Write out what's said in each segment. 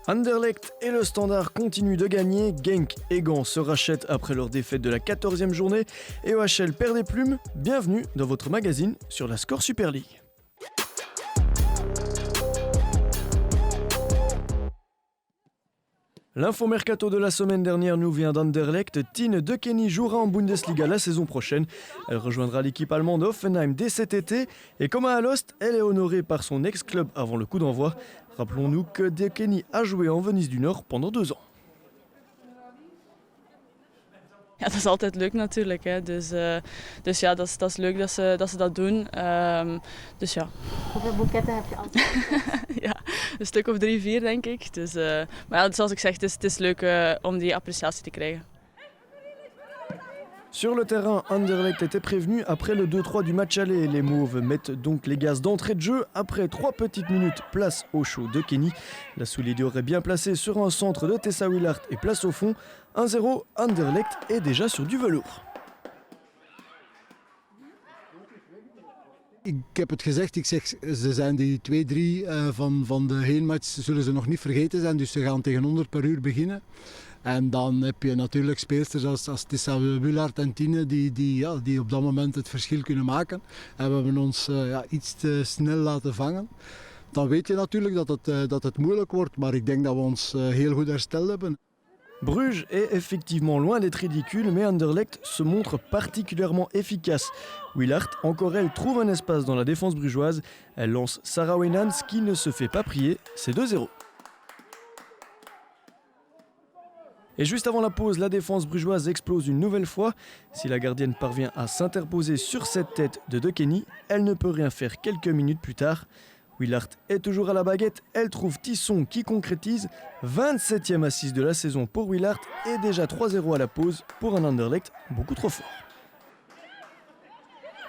Anderlecht et le Standard continuent de gagner, Genk et Gand se rachètent après leur défaite de la 14e journée et OHL perd des plumes. Bienvenue dans votre magazine sur la Score Super League. L'info mercato de la semaine dernière nous vient d'Anderlecht. Tine De Kenny jouera en Bundesliga la saison prochaine. Elle rejoindra l'équipe allemande Hoffenheim dès cet été. Et comme à Alost, elle est honorée par son ex-club avant le coup d'envoi. Rappelons-nous que De Kenny a joué en Venise du Nord pendant 2 ans. Ja, dat is altijd leuk natuurlijk. Hè. Dus ja, dat is leuk dat ze dat doen. Dus ja. Hoeveel boeketten heb je altijd? Ja, een stuk of 3, 4 denk ik. Dus, maar ja, zoals ik zeg, het is leuk om die appreciatie te krijgen. Sur le terrain, Anderlecht était prévenu après le 2-3 du match aller. Les Mauves mettent donc les gaz d'entrée de jeu. Après 3 petites minutes, place au show de Kenny. La Soulidior est bien placée sur un centre de Tessa Willart et place au fond. 1-0, Anderlecht est déjà sur du velours. Ik heb het gezegd, ze zijn die 2-3 van de heenmatch zullen ze nog niet vergeten zijn. Dus ze gaan tegen 100 per uur beginnen. En dan heb je natuurlijk speelsters als Tessa Willart en Tine die op dat moment het verschil kunnen maken. En we hebben ons iets te snel laten vangen. Dan weet je natuurlijk dat het moeilijk wordt, maar ik denk dat we ons heel goed hersteld hebben. Bruges est effectivement loin d'être ridicule, mais Anderlecht se montre particulièrement efficace. Willart, encore elle, trouve un espace dans la défense brugeoise. Elle lance Sarah Wenans qui ne se fait pas prier, c'est 2-0. Et juste avant la pause, la défense brugeoise explose une nouvelle fois. Si la gardienne parvient à s'interposer sur cette tête de De Kenny, elle ne peut rien faire quelques minutes plus tard. Willart est toujours à la baguette, elle trouve Tisson qui concrétise. 27e assise de la saison pour Willart et déjà 3-0 à la pause pour un Anderlecht beaucoup trop fort.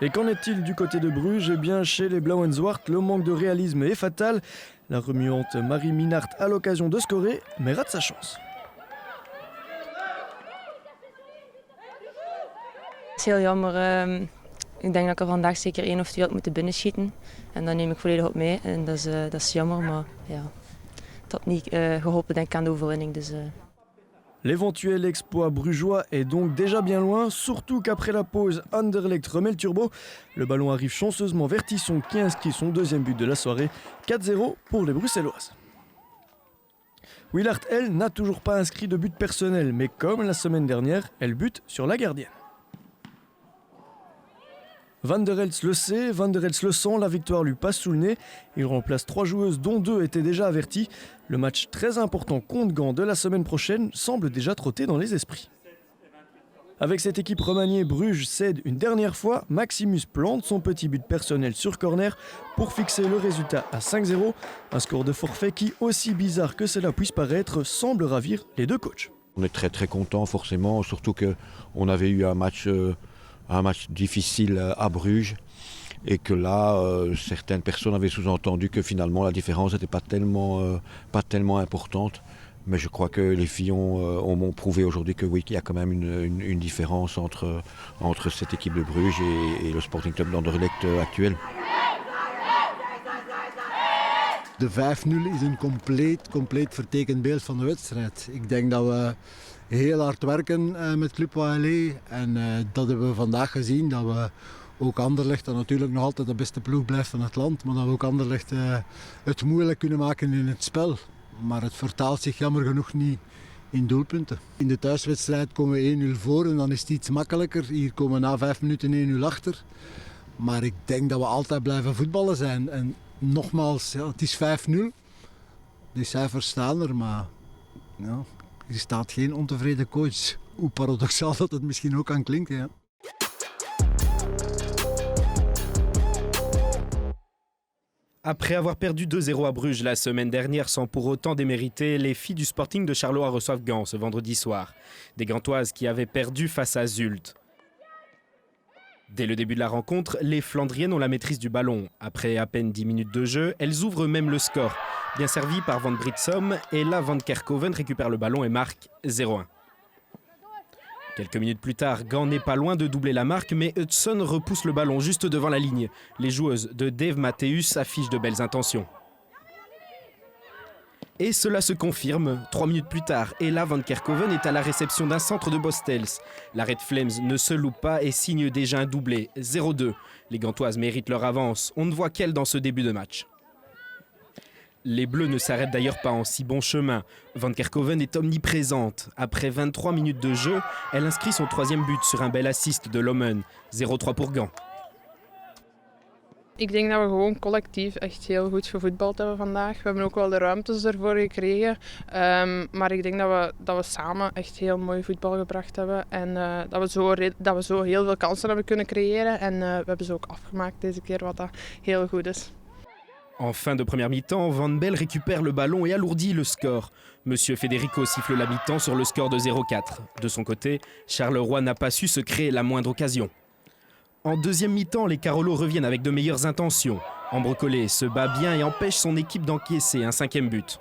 Et qu'en est-il du côté de Bruges ? Eh bien, chez les Blauenzwart, le manque de réalisme est fatal. La remuante Marie Minart a l'occasion de scorer, mais rate sa chance. Het is heel jammer. Ik denk dat ik er vandaag zeker 1 of 2 had moeten binnenschieten. En dat neem ik volledig op mij. En dat is jammer, maar ja, het had niet geholpen denk ik aan de overwinning. Dus, L'éventuel exploit brugeois est donc déjà bien loin, surtout qu'après la pause, Anderlecht remet le turbo. Le ballon arrive chanceusement vers Tisson qui inscrit son 2e but de la soirée. 4-0 pour les Bruxelloises. Willart, elle, n'a toujours pas inscrit de but personnel, mais comme la semaine dernière, elle bute sur la gardienne. Van der Elst le sait, Van der Elst le sent, la victoire lui passe sous le nez. Il remplace 3 joueuses dont 2 étaient déjà averties. Le match très important contre Gand de la semaine prochaine semble déjà trotter dans les esprits. Avec cette équipe remaniée, Bruges cède une dernière fois. Maximus plante son petit but personnel sur corner pour fixer le résultat à 5-0. Un score de forfait qui, aussi bizarre que cela puisse paraître, semble ravir les 2 coachs. On est très content forcément, surtout qu'on avait eu un match difficile à Bruges et que là, certaines personnes avaient sous-entendu que finalement la différence n'était pas tellement importante. Mais je crois que les filles ont prouvé aujourd'hui que oui, qu'il y a quand même une différence entre cette équipe de Bruges et le Sporting Club d'Anderlecht actuel. De 5-0 is een compleet vertekend beeld van de wedstrijd. Ik denk dat we heel hard werken met Club OHL en dat hebben we vandaag gezien. Dat we ook Anderlecht, dat natuurlijk nog altijd de beste ploeg blijft van het land, maar dat we ook Anderlecht het moeilijk kunnen maken in het spel. Maar het vertaalt zich jammer genoeg niet in doelpunten. In de thuiswedstrijd komen we 1-0 voor en dan is het iets makkelijker. Hier komen we na 5 minuten 1-0 achter. Maar ik denk dat we altijd blijven voetballen zijn. En nogmaals, ja, het is 5-0. De cijfers staan er, maar ja, er staat geen ontevreden coach. Hoe paradoxaal dat het misschien ook kan klinken. Ja. Après avoir perdu 2-0 à Bruges la semaine dernière sans pour autant démériter, les filles du Sporting de Charleroi reçoivent Gand ce vendredi soir. Des Gantoises qui avaient perdu face à Zult. Dès le début de la rencontre, les Flandriennes ont la maîtrise du ballon. Après à peine 10 minutes de jeu, elles ouvrent même le score. Bien servi par Van Britsom, et là Van Kerkhoven récupère le ballon et marque 0-1. Quelques minutes plus tard, Gand n'est pas loin de doubler la marque, mais Hudson repousse le ballon juste devant la ligne. Les joueuses de Dave Mattheus affichent de belles intentions. Et cela se confirme. 3 minutes plus tard, Ella van Kerkhoven est à la réception d'un centre de Bostels. La Red Flames ne se loupe pas et signe déjà un doublé, 0-2. Les Gantoises méritent leur avance. On ne voit qu'elles dans ce début de match. Les Bleus ne s'arrêtent d'ailleurs pas en si bon chemin. Van Kerkhoven est omniprésente. Après 23 minutes de jeu, elle inscrit son 3e but sur un bel assist de Lommen. 0-3 pour Gand. Ik denk dat we gewoon collectief echt heel goed gevoetbald hebben vandaag. We hebben ook wel de ruimtes ervoor gekregen. Maar ik denk dat we samen echt heel mooi voetbal gebracht hebben. En dat we zo heel veel kansen hebben kunnen creëren. En we hebben ze ook afgemaakt deze keer, wat dat heel goed is. En fin de première mi-temps, Van Belle récupère le ballon et alourdit le score. Monsieur Federico siffle la mi-temps sur le score de 0-4. De son côté, Charleroi n'a pas su se créer la moindre occasion. En deuxième mi-temps, les Carolo reviennent avec de meilleures intentions. Ambre Collet se bat bien et empêche son équipe d'encaisser un 5e but.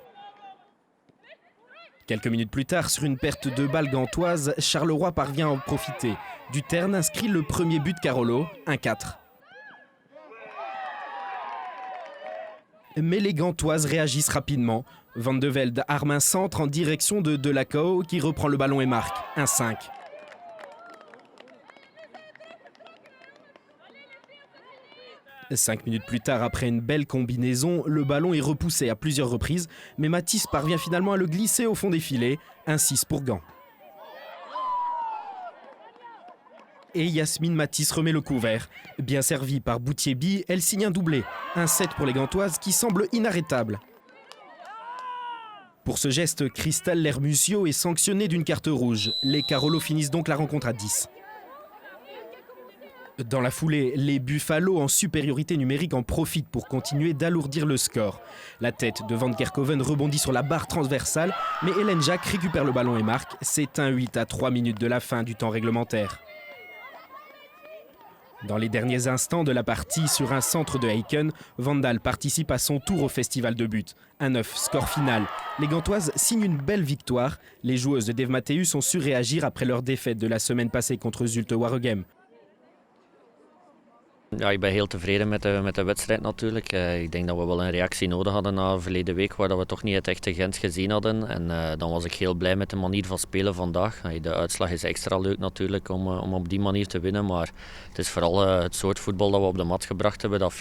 Quelques minutes plus tard, sur une perte de balle gantoise, Charleroi parvient à en profiter. Duterne inscrit le premier but Carolo, 1-4. Mais les Gantoises réagissent rapidement. Van de Velde arme un centre en direction de Delacao qui reprend le ballon et marque, 1-5. Cinq minutes plus tard, après une belle combinaison, le ballon est repoussé à plusieurs reprises, mais Matisse parvient finalement à le glisser au fond des filets, 1-6 pour Gand. Et Yasmine Matisse remet le couvert. Bien servie par Boutiebi, elle signe un doublé, 1-7 pour les Gantoises qui semble inarrêtable. Pour ce geste, Cristal Lermusio est sanctionné d'une carte rouge. Les Carolo finissent donc la rencontre à 10. Dans la foulée, les Buffalo en supériorité numérique en profitent pour continuer d'alourdir le score. La tête de Van Kerkhoven rebondit sur la barre transversale, mais Hélène Jacques récupère le ballon et marque. C'est un 8 à 3 minutes de la fin du temps réglementaire. Dans les derniers instants de la partie, sur un centre de Heiken, Vandal participe à son tour au festival de buts. 1-9, score final. Les Gantoises signent une belle victoire. Les joueuses de Dave Mattheus ont su réagir après leur défaite de la semaine passée contre Zulte Waregem. Ja, ik ben heel tevreden met de wedstrijd natuurlijk. Ik denk dat we wel een reactie nodig hadden na verleden week, waar we toch niet het echte Gent gezien hadden. En dan was ik heel blij met de manier van spelen vandaag. De uitslag is extra leuk natuurlijk om op die manier te winnen, maar het is vooral het soort voetbal dat we op de mat gebracht hebben, dat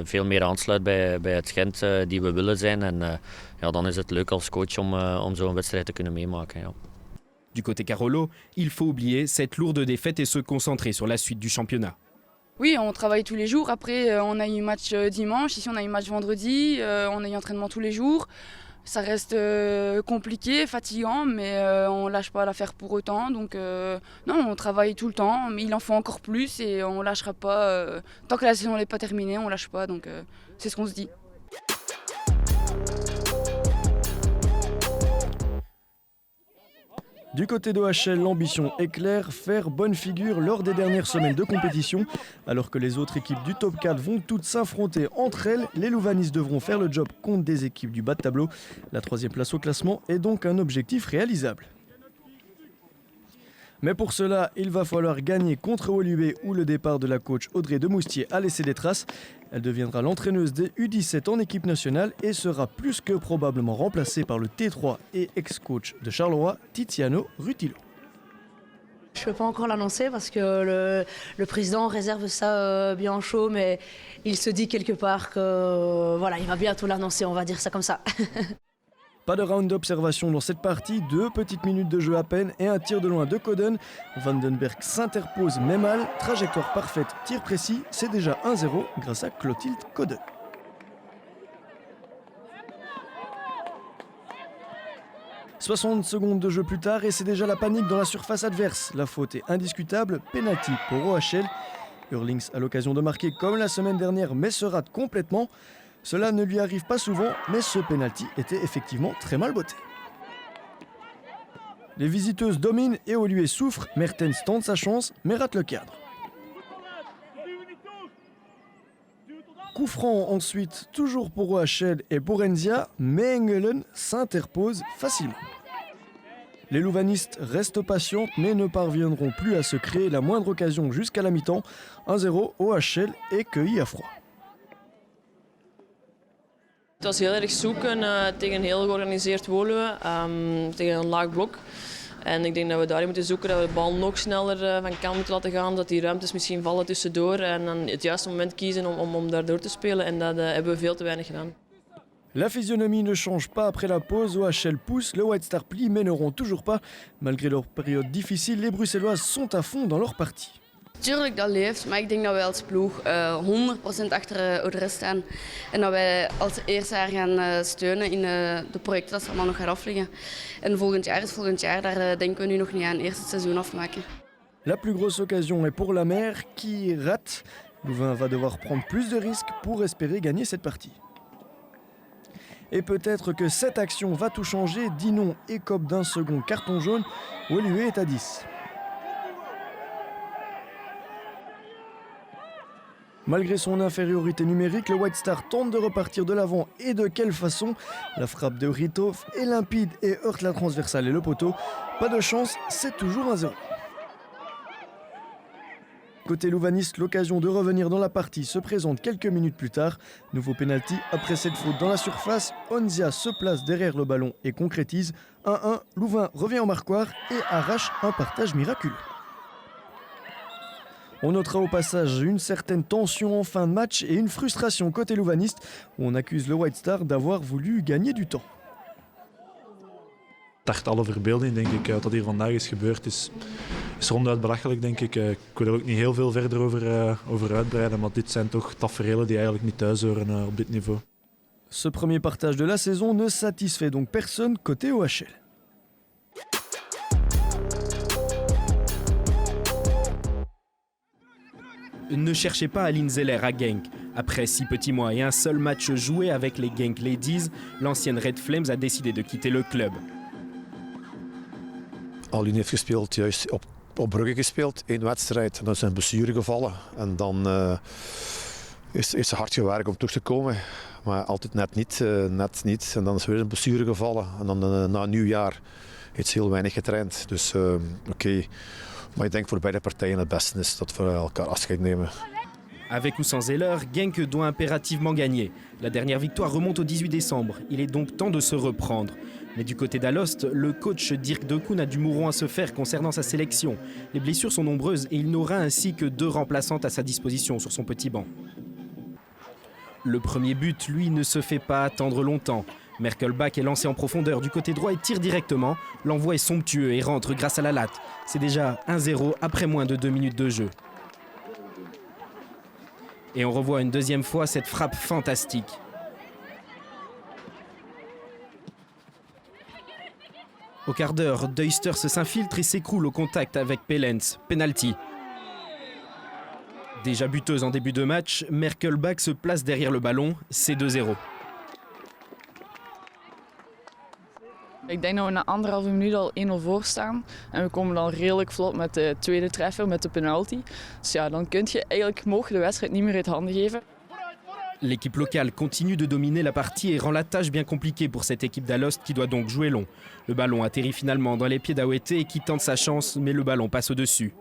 veel meer aansluit bij het Gent die we willen zijn. En ja, dan is het leuk als coach om zo'n wedstrijd te kunnen meemaken. Ja. Du côté Carolo, il faut oublier cette lourde défaite et se concentrer sur la suite du championnat. Oui, on travaille tous les jours. Après, on a eu match dimanche. Ici, on a eu match vendredi. On a eu entraînement tous les jours. Ça reste compliqué, fatigant, mais on ne lâche pas l'affaire pour autant. Donc, non, on travaille tout le temps. Mais il en faut encore plus et on ne lâchera pas. Tant que la saison n'est pas terminée, on ne lâche pas. Donc, c'est ce qu'on se dit. Du côté d'OHL, l'ambition est claire, faire bonne figure lors des dernières semaines de compétition. Alors que les autres équipes du top 4 vont toutes s'affronter entre elles, les Louvanistes devront faire le job contre des équipes du bas de tableau. La 3e place au classement est donc un objectif réalisable. Mais pour cela, il va falloir gagner contre Woluwe où le départ de la coach Audrey Demoustier a laissé des traces. Elle deviendra l'entraîneuse des U17 en équipe nationale et sera plus que probablement remplacée par le T3 et ex-coach de Charleroi, Tiziano Rutilo. Je ne peux pas encore l'annoncer parce que le président réserve ça bien chaud, mais il se dit quelque part que voilà, il va bientôt l'annoncer, on va dire ça comme ça. Pas de round d'observation dans cette partie, 2 petites minutes de jeu à peine et un tir de loin de Coden. Vandenberg s'interpose mais mal, trajectoire parfaite, tir précis, c'est déjà 1-0 grâce à Clotilde Coden. « 60 secondes de jeu plus tard et c'est déjà la panique dans la surface adverse. La faute est indiscutable, penalty pour OHL. Hurlings a l'occasion de marquer comme la semaine dernière mais se rate complètement. Cela ne lui arrive pas souvent, mais ce penalty était effectivement très mal botté. Les visiteuses dominent et Woluwe souffre. Mertens tente sa chance, mais rate le cadre. Coup franc ensuite, toujours pour OHL et pour Enzia, mais Engelen s'interpose facilement. Les Louvanistes restent patientes, mais ne parviendront plus à se créer la moindre occasion jusqu'à la mi-temps. 1-0, OHL est cueilli à froid. Het was heel erg zoeken tegen een heel georganiseerd Woluwe, tegen een laag blok. En ik denk dat we daarin moeten zoeken dat we de bal nog sneller van kant moeten laten gaan. Dat die ruimtes misschien vallen tussendoor en dan het juiste moment kiezen om daardoor te spelen. En dat hebben we veel te weinig gedaan. La physionomie ne change pas après la pause. OHL pousse, le White Star plie mais n'auront toujours pas. Malgré leur période difficile, les Bruxellois sont à fond dans leur partie. Tuurlijk, dat leeft, maar ik denk dat wij als ploeg 100% achter Oudere staan. En dat wij als eerste jaar gaan steunen in de projecten dat ze allemaal nog gaan afleggen. En volgend jaar is volgend jaar, daar denken we nu nog niet aan, eerst het seizoen afmaken. La plus grosse occasion est pour la mer qui rate. Louvain va devoir prendre plus de risques pour espérer gagner cette partie. Et peut-être que cette action va tout changer. Dinon écope d'un second carton jaune. Woluwe est à 10. Malgré son infériorité numérique, le White Star tente de repartir de l'avant et de quelle façon. La frappe de Ritov est limpide et heurte la transversale et le poteau. Pas de chance, c'est toujours 1-0. Côté louvaniste, l'occasion de revenir dans la partie se présente quelques minutes plus tard. Nouveau pénalty après cette faute dans la surface. Onzia se place derrière le ballon et concrétise. 1-1, Louvain revient au marquoir et arrache un partage miraculeux. On notera au passage une certaine tension en fin de match et une frustration côté louvaniste où on accuse le White Star d'avoir voulu gagner du temps. Tart alle verbeelding, denk ik, wat hier vandaag is gebeurd is ronduit belachelijk, denk ik. Ik wil er ook niet heel veel verder over uitbreiden, maar dit zijn toch taferelen die eigenlijk niet thuis horen op dit niveau. Ce premier partage de la saison ne satisfait donc personne côté OHL. Ne cherchez pas Aline Zeller à Genk. Après 6 petits mois et un seul match joué avec les Genk Ladies, l'ancienne Red Flames a décidé de quitter le club. Aline heeft gespeeld, juist op Brugge gespeeld, 1 wedstrijd. En dan zijn blessure gevallen. En dan is ze hard gewerkt om terug te komen. Maar altijd net niet. En dan is weer een blessure gevallen. En dan na nieuwjaar heeft ze heel weinig getraind. Dus oké. Maar ik denk voor beide partijen het beste is dat we elkaar afscheid nemen. Avec ou sans Zeller, Genk doit impérativement gagner. La dernière victoire remonte au 18 décembre. Il est donc temps de se reprendre. Mais du côté d'Alost, le coach Dirk De Koen a du mouron à se faire concernant sa sélection. Les blessures sont nombreuses et il n'aura ainsi que 2 remplaçantes à sa disposition sur son petit banc. Le premier but, lui, ne se fait pas attendre longtemps. Merkelbach est lancé en profondeur du côté droit et tire directement. L'envoi est somptueux et rentre grâce à la latte. C'est déjà 1-0 après moins de 2 minutes de jeu. Et on revoit une deuxième fois cette frappe fantastique. Au quart d'heure, Duisters s'infiltre et s'écroule au contact avec Pelens. Penalty. Déjà buteuse en début de match, Merkelbach se place derrière le ballon. C'est 2-0. Ik denk dat we na 1,5 minuut al 1-0 voor staan. En we komen dan redelijk vlot met de tweede treffer, met de penalty. Dus ja, dan mogen de wedstrijd niet meer uit handen geven. L'équipe locale continue de dominer la partie et rend la tâche bien compliquée pour cette équipe d'Alost qui doit donc jouer long. Le ballon atterrit finalement dans les pieds d'Awete qui tente sa chance, mais le ballon passe au-dessus.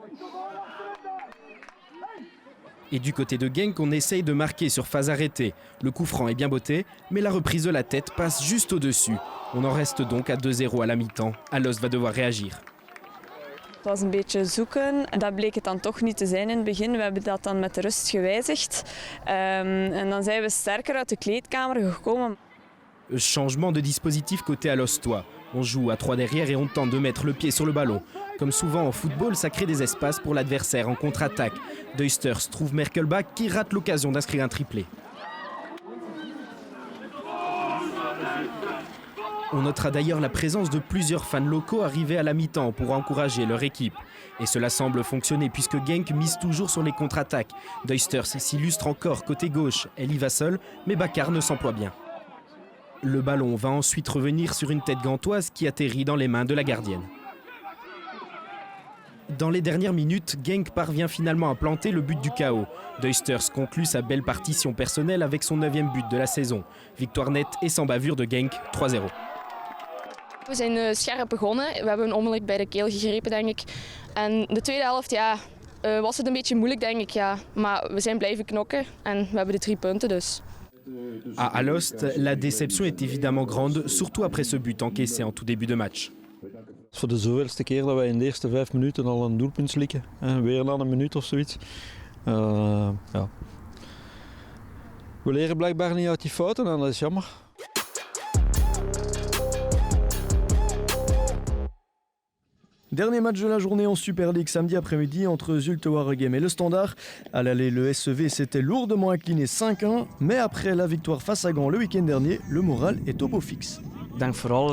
Et du côté de Genk, on essaye de marquer sur phase arrêtée. Le coup franc est bien botté, mais la reprise de la tête passe juste au-dessus. On en reste donc à 2-0 à la mi-temps. Alost va devoir réagir. Het was een beetje zoeken. Dat bleek het dan toch niet te zijn in het begin. We hebben dat dan met de rust gewijzigd. En dan zijn we sterker uit de kleedkamer gekomen. Changement de dispositif côté Alostois. On joue à 3 derrière et on tente de mettre le pied sur le ballon. Comme souvent en football, ça crée des espaces pour l'adversaire en contre-attaque. Duisters trouve Merkelbach qui rate l'occasion d'inscrire un triplé. On notera d'ailleurs la présence de plusieurs fans locaux arrivés à la mi-temps pour encourager leur équipe. Et cela semble fonctionner puisque Genk mise toujours sur les contre-attaques. Duisters s'illustre encore côté gauche, elle y va seule, mais Bakar ne s'emploie bien. Le ballon va ensuite revenir sur une tête gantoise qui atterrit dans les mains de la gardienne. Dans les dernières minutes, Genk parvient finalement à planter le but du chaos. Duisters conclut sa belle partition personnelle avec son 9e but de la saison. Victoire nette et sans bavure de Genk, 3-0. We zijn scherp begonnen. We hebben onmiddellijk bij de keel gegrepen, denk ik. En de tweede helft was het een beetje moeilijk, denk ik. Ja. Maar we zijn blijven knokken en we hebben de 3 punten dus. À Alost, la déception est évidemment grande, surtout après ce but encaissé en tout début de match. Het is voor de zoveelste keer dat wij in de eerste 5 minuten al een doelpunt slikken. Weer na een minuut of zoiets. Ja. We leren blijkbaar niet uit die fouten en dat is jammer. Dernier match de la journée en Super League samedi après-midi entre Zulte Waregem et le Standard. À l'aller, le SEV s'était lourdement incliné 5-1, mais après la victoire face à Gand le week-end dernier, le moral est au beau fixe. Ik denk vooral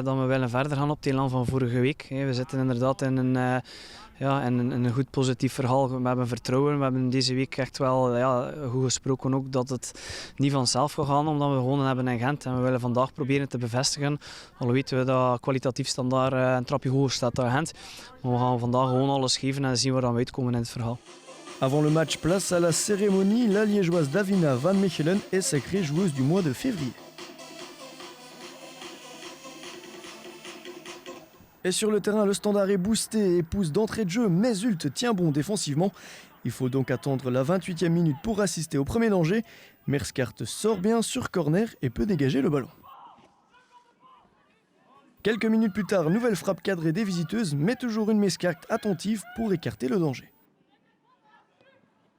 dat we willen verder gaan op het elan van vorige week. We zitten inderdaad in een goed positief verhaal. We hebben vertrouwen. We hebben deze week echt wel goed gesproken ook dat het niet vanzelf gaat gaan omdat we gewonnen hebben in Gent. En we willen vandaag proberen te bevestigen. Al weten we dat kwalitatief Standaard een trapje hoger staat dan Gent. Maar we gaan vandaag gewoon alles geven en zien waar we uitkomen in het verhaal. Avant le match, place à la cérémonie. La liégeoise Davina Van Mechelen est sacrée joueuse du mois de février. Et sur le terrain, le Standard est boosté et pousse d'entrée de jeu, mais Zulte tient bon défensivement. Il faut donc attendre la 28e minute pour assister au premier danger. Merskart sort bien sur corner et peut dégager le ballon. Quelques minutes plus tard, nouvelle frappe cadrée des visiteuses, mais toujours une Merskart attentive pour écarter le danger.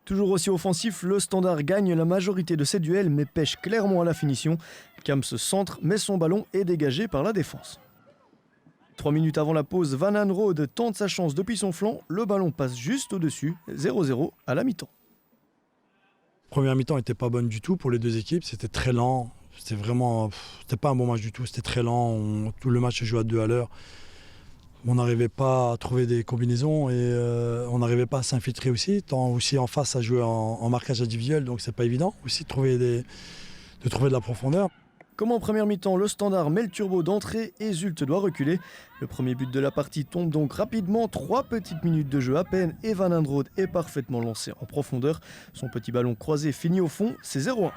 Toujours aussi offensif, le Standard gagne la majorité de ses duels, mais pêche clairement à la finition. Kams se centre, mais son ballon est dégagé par la défense. 3 minutes avant la pause, Van Anrode tente sa chance depuis son flanc. Le ballon passe juste au-dessus, 0-0 à la mi-temps. La première mi-temps n'était pas bonne du tout pour les deux équipes. C'était très lent. C'était pas un bon match du tout. C'était très lent. Tout le match se jouait à 2 à l'heure. On n'arrivait pas à trouver des combinaisons et on n'arrivait pas à s'infiltrer aussi. Tant aussi en face à jouer en marquage individuel, donc c'est pas évident aussi de trouver de la profondeur. Comme en première mi-temps, le Standard met le turbo d'entrée et Zulte doit reculer. Le premier but de la partie tombe donc rapidement, 3 petites minutes de jeu à peine et Van Anrode est parfaitement lancé en profondeur. Son petit ballon croisé finit au fond, c'est 0-1.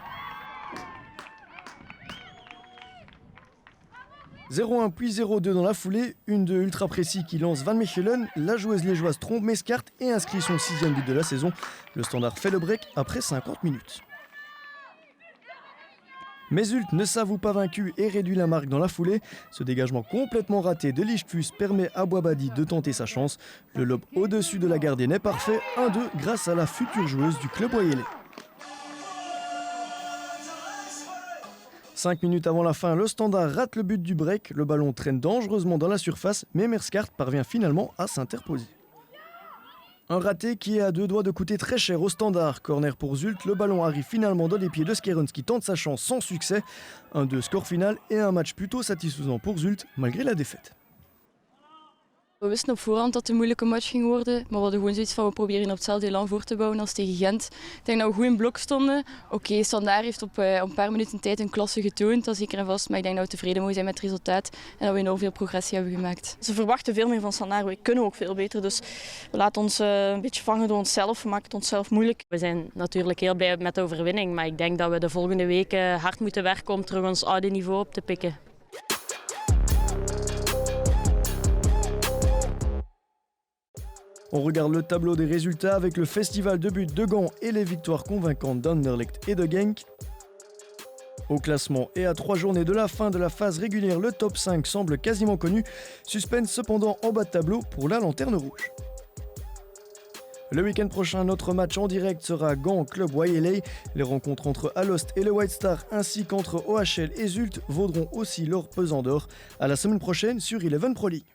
0-1 puis 0-2 dans la foulée, une de ultra précis qui lance Van Mechelen, la joueuse liégeoise trompe Merskart et inscrit son 6e but de la saison. Le Standard fait le break après 50 minutes. Mais Zulte ne s'avoue pas vaincu et réduit la marque dans la foulée. Ce dégagement complètement raté de Lichtfuss permet à Boabadi de tenter sa chance. Le lob au-dessus de la gardienne est parfait, 1-2 grâce à la future joueuse du club Wayelais. 5 minutes avant la fin, le Standard rate le but du break. Le ballon traîne dangereusement dans la surface, mais Merskart parvient finalement à s'interposer. Un raté qui est à 2 doigts de coûter très cher au Standard. Corner pour Zulte, le ballon arrive finalement dans les pieds de Skerens qui tente sa chance sans succès. 1-2 score final et un match plutôt satisfaisant pour Zulte malgré la défaite. We wisten op voorhand dat het een moeilijke match ging worden, maar we hadden gewoon zoiets van we proberen op hetzelfde elan voor te bouwen als tegen Gent. Ik denk dat we goed in blok stonden. Oké, Standaard heeft op een paar minuten tijd een klasse getoond, dat zeker en vast, maar ik denk dat we tevreden mogen zijn met het resultaat en dat we enorm veel progressie hebben gemaakt. Ze verwachten veel meer van Standaard, we kunnen ook veel beter, dus we laten ons een beetje vangen door onszelf, we maken het onszelf moeilijk. We zijn natuurlijk heel blij met de overwinning, maar ik denk dat we de volgende weken hard moeten werken om terug ons oude niveau op te pikken. On regarde le tableau des résultats avec le festival de buts de Gand et les victoires convaincantes d'Anderlecht et de Genk. Au classement et à 3 journées de la fin de la phase régulière, le top 5 semble quasiment connu. Suspense cependant en bas de tableau pour la lanterne rouge. Le week-end prochain, notre match en direct sera Gand Club Wayelais. Les rencontres entre Alost et le White Star ainsi qu'entre OHL et Zulte vaudront aussi leur pesant d'or. À la semaine prochaine sur Eleven Pro League.